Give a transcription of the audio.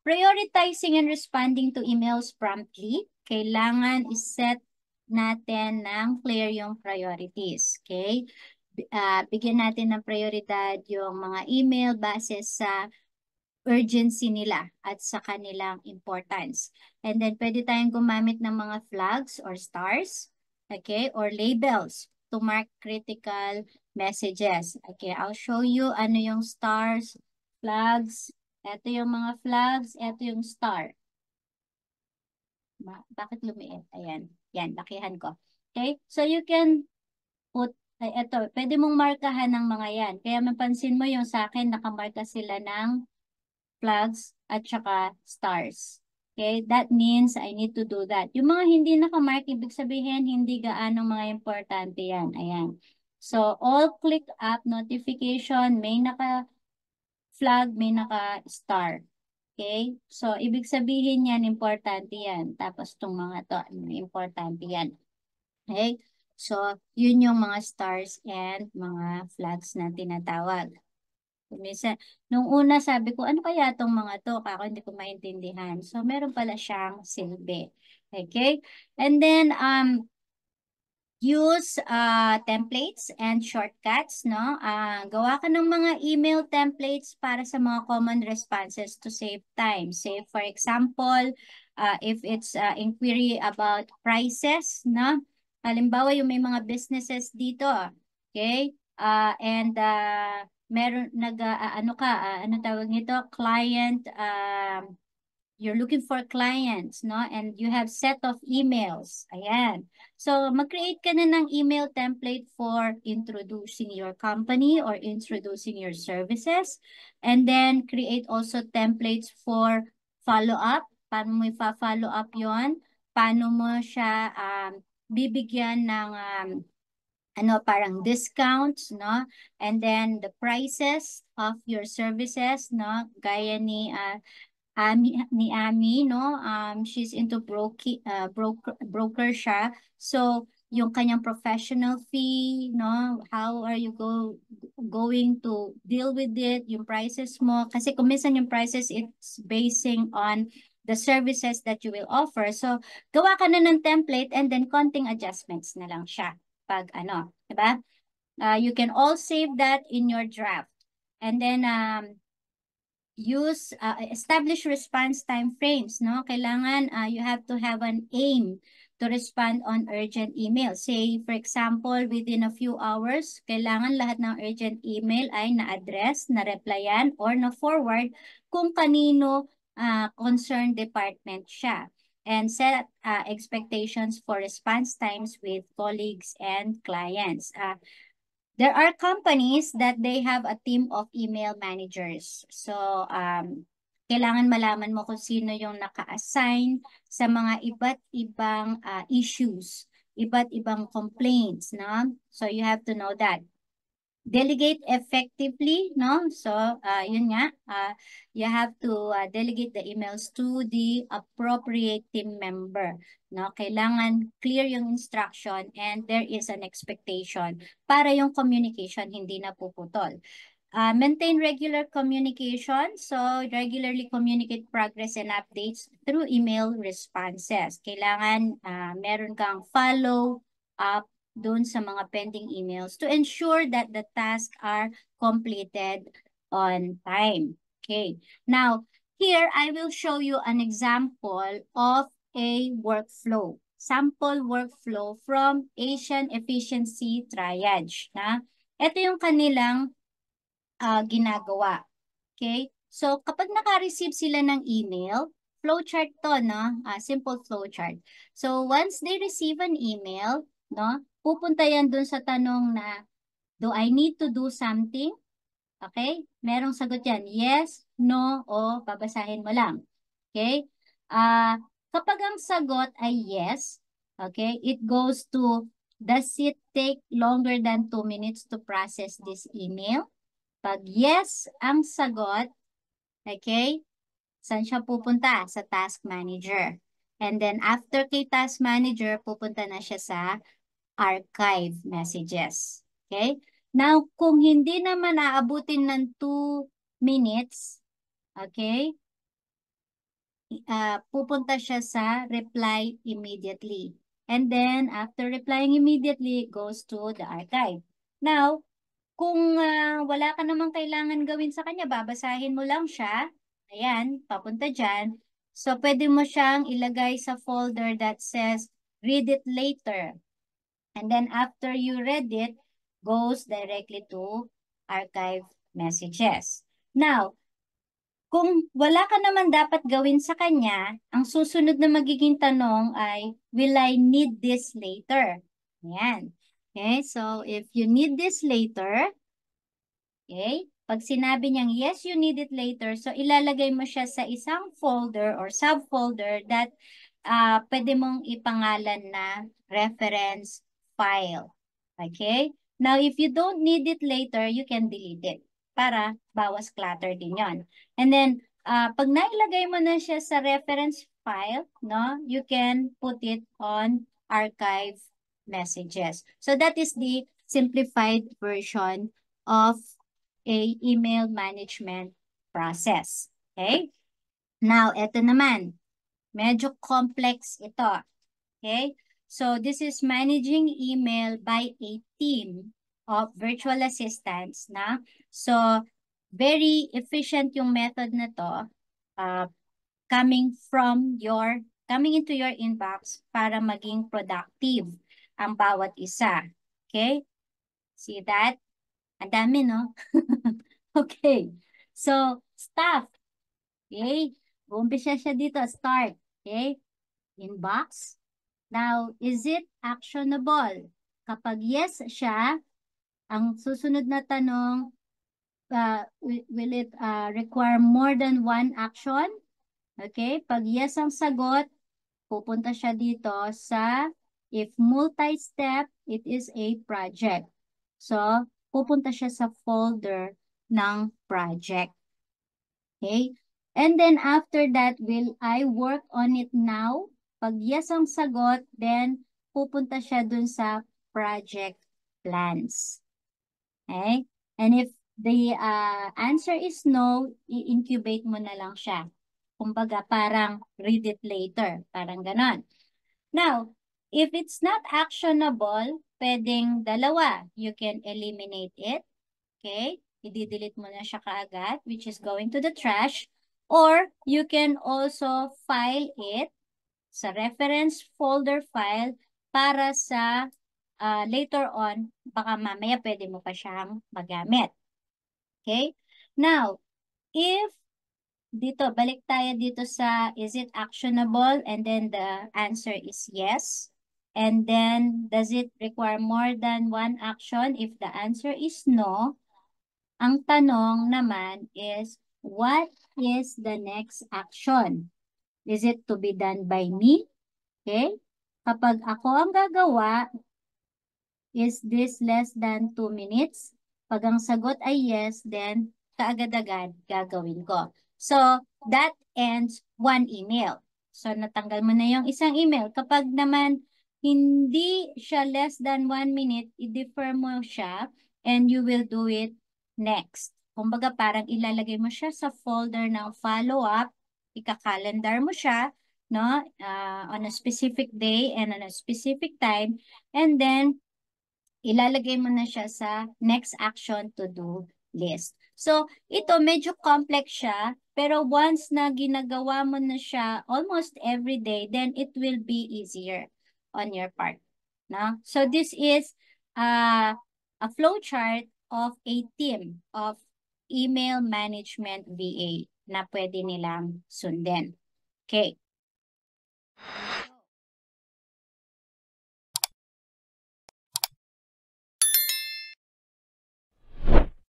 prioritizing and responding to emails promptly. Kailangan iset natin ng clear yung priorities. Okay? Bigyan natin ng prioridad yung mga email base sa urgency nila at sa kanilang importance. And then, pwede tayong gumamit ng mga flags or stars, okay, or labels to mark critical messages. Okay, I'll show you ano yung stars, flags. Ito yung mga flags, ito yung star. Bakit lumiit? Ayan, yan, lakihan ko. Okay, so you can put, ito, pwede mong markahan ng mga yan. Kaya mapansin mo yung sa akin, nakamarka sila ng flags at saka stars. Okay, that means I need to do that. Yung mga hindi nakamark, ibig sabihin hindi gaano mga importante yan. Ayan. So, all click up notification, may naka-flag, may naka-star. Okay? So, ibig sabihin yan, importante yan. Tapos, itong mga to, importante yan. Okay? So, yun yung mga stars and mga flags na tinatawag. Minsan, nung una sabi ko, ano kaya itong mga to? Ako hindi ko maintindihan. So, meron pala siyang silbi. Okay? And then, use templates and shortcuts, no? Gawa ka ng mga email templates para sa mga common responses to save time. Say, for example, if it's inquiry about prices, no? Halimbawa, yung may mga businesses dito, okay? And meron ano tawag nito? Client, you're looking for clients, no? And you have set of emails. Ayan. So, mag-create ka na ng email template for introducing your company or introducing your services. And then, create also templates for follow-up. Paano mo i-follow up yon? Paano mo siya bibigyan ng parang discounts, no? And then, the prices of your services, no? Gaya ni Ami, no? She's into broker siya. So, yung kanyang professional fee, no? How are you going to deal with it? Yung prices mo. Kasi kung minsan yung prices, it's basing on the services that you will offer. So, gawa ka na ng template and then konting adjustments na lang siya. Pag diba? You can all save that in your draft. And then, establish response time frames, no? Kailangan you have to have an aim to respond on urgent email. Say, for example, within a few hours, kailangan lahat ng urgent email ay na-address, na-replyan, or na-forward kung kanino concerned department siya. And set expectations for response times with colleagues and clients. There are companies that they have a team of email managers. So, kailangan malaman mo kung sino yung naka-assign sa mga iba't ibang issues, iba't ibang complaints, no? So, you have to know that. Delegate effectively, no? So, yun nga, you have to delegate the emails to the appropriate team member, no? Kailangan clear yung instruction and there is an expectation para yung communication hindi napuputol. Maintain regular communication. So, regularly communicate progress and updates through email responses. Kailangan meron kang follow up doon sa mga pending emails to ensure that the tasks are completed on time. Okay. Now, here I will show you an example of a workflow. Sample workflow from Asian Efficiency Triage. Ito yung kanilang ginagawa. Okay? So, kapag naka-receive sila ng email, flowchart to, no? Simple flowchart. So, once they receive an email, no? Pupunta yan dun sa tanong na, do I need to do something? Okay? Merong sagot yan. Yes, no, o babasahin mo lang. Okay? Kapag ang sagot ay yes, okay, it goes to, does it take longer than 2 minutes to process this email? Pag yes ang sagot, okay, saan siya pupunta? Sa task manager. And then after kay task manager, pupunta na siya sa archive messages. Okay? Now, kung hindi naman aabutin ng 2 minutes, okay, pupunta siya sa reply immediately. And then, after replying immediately, it goes to the archive. Now, kung wala ka namang kailangan gawin sa kanya, babasahin mo lang siya. Ayan, papunta dyan. So, pwede mo siyang ilagay sa folder that says, read it later. And then after you read it, goes directly to archive messages. Now, kung wala ka naman dapat gawin sa kanya, ang susunod na magiging tanong ay, will I need this later? Ayan. Okay, so if you need this later, okay, pag sinabi niyang yes, you need it later, so ilalagay mo siya sa isang folder or subfolder that pwede mong ipangalan na reference file. Okay? Now, if you don't need it later, you can delete it para bawas clutter din yon. And then, pag nailagay mo na siya sa reference file, no, you can put it on archive messages. So that is the simplified version of a email management process. Okay? Now, eto naman. Medyo complex ito. Okay? So, this is managing email by a team of virtual assistants na. So, very efficient yung method na to coming into your inbox para maging productive ang bawat isa. Okay? See that? Ang dami, no? Okay. So, staff. Okay? Umpisa siya dito. Start. Okay? Inbox. Now, is it actionable? Kapag yes siya, ang susunod na tanong, will it require more than one action? Okay? Pag yes ang sagot, pupunta siya dito sa if multi-step, it is a project. So, pupunta siya sa folder ng project. Okay? And then after that, will I work on it now? Pag yes ang sagot, then pupunta siya dun sa project plans. Okay? And if the answer is no, i-incubate mo na lang siya. Kumbaga, parang read it later. Parang ganon. Now, if it's not actionable, pwedeng dalawa. You can eliminate it. Okay? I-delete mo na siya kaagad, which is going to the trash. Or you can also file it sa reference folder file para sa later on, baka mamaya pwede mo pa siyang magamit. Okay? Now, if dito, balik tayo dito sa is it actionable? And then the answer is yes. And then, does it require more than one action? If the answer is no, ang tanong naman is, what is the next action? Is it to be done by me? Okay? Kapag ako ang gagawa, is this less than 2 minutes? Pag ang sagot ay yes, then kaagad-agad gagawin ko. So, that ends one email. So, natanggal mo na yung isang email. Kapag naman hindi siya less than 1 minute, i-defer mo siya and you will do it next. Kumbaga parang ilalagay mo siya sa folder ng follow-up, ika-calendar mo siya, no? On a specific day and on a specific time, and then ilalagay mo na siya sa next action to do list. So, ito medyo complex siya, pero once na ginagawa mo na siya almost every day, then it will be easier on your part. No? So, this is a flowchart of a team of email management VA na pwede nilang sundin. Okay.